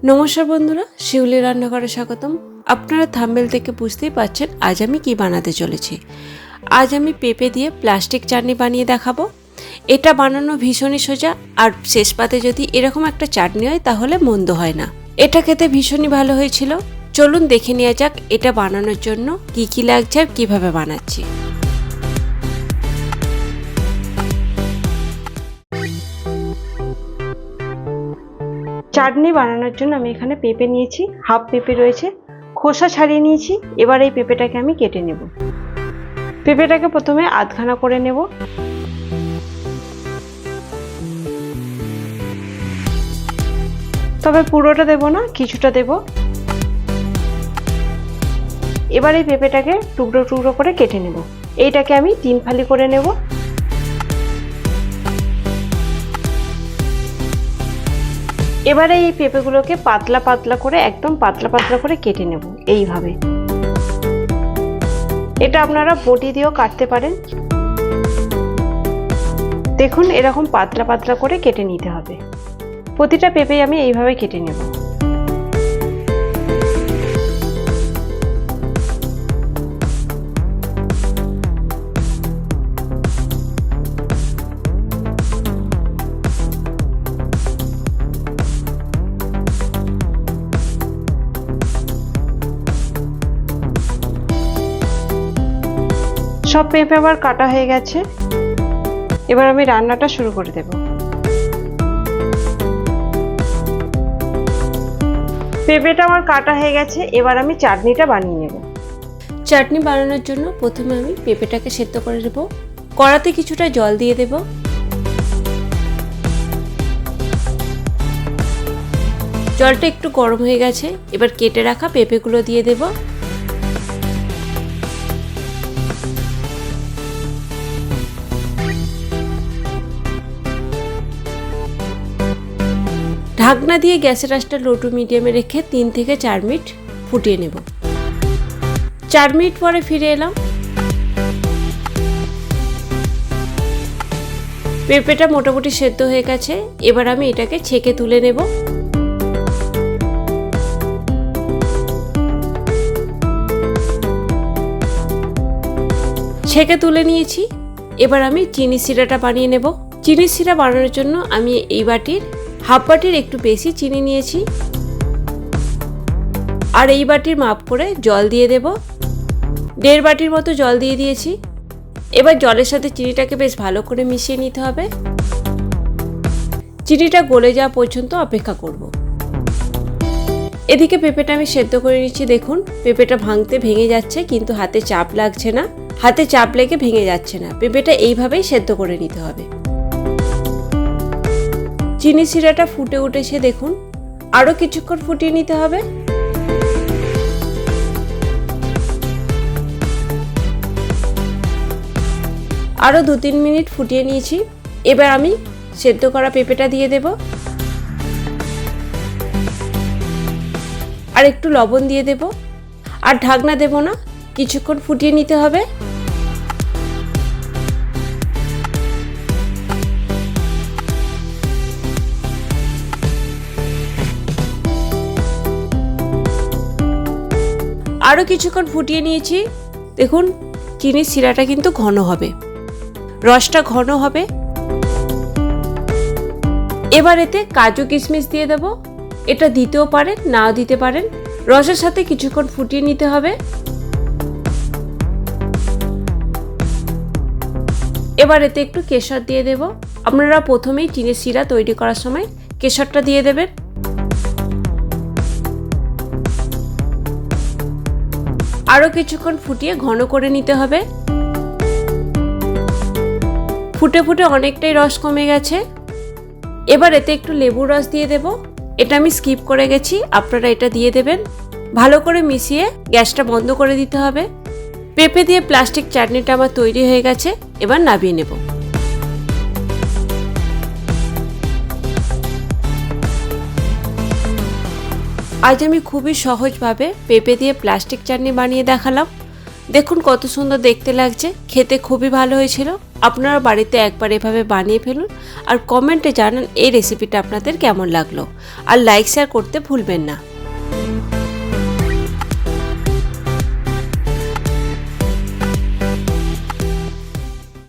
নমস্কার বন্ধুরা, শিউলি রান্নাঘরে স্বাগতম। আপনারা থাম্বনেল থেকে বুঝতেই পারছেন আজ আমি কি বানাতে চলেছি। আজ আমি পেঁপে দিয়ে প্লাস্টিক চাটনি বানিয়ে দেখাবো। এটা বানানো ভীষণই সোজা, আর শেষ পাতে যদি এরকম একটা চাটনি হয় তাহলে মন্দ হয় না। এটা খেতে ভীষণই ভালো হয়েছিল। চলুন দেখে নেওয়া যাক এটা বানানোর জন্য কি কি লাগছে আর কিভাবে বানাচ্ছি। চাটনি বানানোর জন্য আমি এখানে পেঁপে নিয়েছি, হাফ পেঁপে রয়েছে, খোসা ছাড়িয়ে নিয়েছি। এবার এই পেঁপেটাকে আমি কেটে নেব। পেঁপেটাকে প্রথমে আধখানা করে নেব। তবে পুরোটা দেব না, কিছুটা দেব। এবার এই পেঁপেটাকে টুকরো টুকরো করে কেটে নেব। এইটাকে আমি 3 ফালি করে নেব। এবারে এই পেঁপেগুলোকে পাতলা পাতলা করে, একদম পাতলা পাতলা করে কেটে নেব এইভাবে। এটা আপনারা বটি দিয়েও কাটতে পারেন। দেখুন এরকম পাতলা পাতলা করে কেটে নিতে হবে। প্রতিটা পেঁপে আমি এইভাবে কেটে নেব। সব পেঁপে আবার কাটা হয়ে গেছে। এবার আমি রান্নাটা শুরু করে দেব। পেঁপেটা আমার কাটা হয়ে গেছে। এবার আমি চাটনিটা বানিয়ে নেব। চাটনি বানানোর জন্য প্রথমে আমি পেঁপেটাকে সেদ্ধ করে নেব। কড়াতে কিছুটা জল দিয়ে দেব। জলটা একটু গরম হয়ে গেছে। এবার কেটে রাখা পেঁপেগুলো দিয়ে দেব। ঢাকনা দিয়ে গ্যাসের আঁচটা লো টু মিডিয়ামে রেখে 3 থেকে 4 মিনিট ফুটিয়ে নেব। 4 মিনিট পরে ফিরে এলাম। পেঁপেটা মোটামুটি সেদ্ধ হয়ে গেছে। এবার আমি এটাকে ছেঁকে তুলে নেব। ছেঁকে তুলে নিয়েছি। এবার আমি চিনি সিরাটা বানিয়ে নেব। চিনি সিরা বানানোর জন্য আমি এই বাটির হাফ বাটির একটু বেশি চিনি নিয়েছি, আর এই বাটির মাপ করে জল দিয়ে দেব। 1.5 বাটির মতো জল দিয়ে দিয়েছি। এবার জলের সাথে চিনিটাকে বেশ ভালো করে মিশিয়ে নিতে হবে। চিনিটা গলে যাওয়া পর্যন্ত অপেক্ষা করব। এদিকে পেঁপেটা আমি সেদ্ধ করে নিচ্ছি। দেখুন পেঁপেটা ভাঙতে ভেঙে যাচ্ছে, কিন্তু হাতে চাপ লাগছে না। হাতে চাপ লেগে ভেঙে যাচ্ছে না। পেঁপেটা এইভাবেই সেদ্ধ করে নিতে হবে। চিনি সিরাটা ফুটে উঠেছে। দেখুন আরো কিছুক্ষণ ফুটিয়ে নিতে হবে। আরো 2-3 মিনিট ফুটিয়ে নিয়েছি। এবার আমি সেদ্ধ করা পেঁপেটা দিয়ে দেব, আর একটু লবণ দিয়ে দেব, আর ঢাকনা দেব না। কিছুক্ষণ ফুটিয়ে নিতে হবে। আরও কিছুক্ষণ ফুটিয়ে নিয়েছি। দেখুন চিনির সিরাটা কিন্তু ঘন হবে, রসটা ঘন হবে। এবার এতে কাজু কিশমিশ দিয়ে দেব। এটা দিতেও পারেন, নাও দিতে পারেন। রসের সাথে কিছুক্ষণ ফুটিয়ে নিতে হবে। এবার এতে একটু কেশর দিয়ে দেব। আপনারা প্রথমেই চিনির সিরা তৈরি করার সময় কেশরটা দিয়ে দেবেন। আরো কিছুক্ষণ ফুটিয়ে ঘন করে নিতে হবে। ফুটে ফুটে অনেকটাই রস কমে গেছে। এবার এতে একটু লেবুর রস দিয়ে দেব। এটা আমি স্কিপ করে গেছি, আপনারা এটা দিয়ে দেবেন। ভালো করে মিশিয়ে গ্যাসটা বন্ধ করে দিতে হবে। পেঁপে দিয়ে প্লাস্টিক চাটনিটা আমার তৈরি হয়ে গেছে। এবার নামিয়ে নেব। আজ আমি খুবই সহজভাবে পেঁপে দিয়ে প্লাস্টিক চাটনি বানিয়ে দেখালাম। দেখুন কত সুন্দর দেখতে লাগছে, খেতে খুবই ভালো হয়েছিল। আপনারা বাড়িতে একবার এভাবে বানিয়ে ফেলুন আর কমেন্টে জানান এই রেসিপিটা আপনাদের কেমন লাগলো। আর লাইক শেয়ার করতে ভুলবেন না।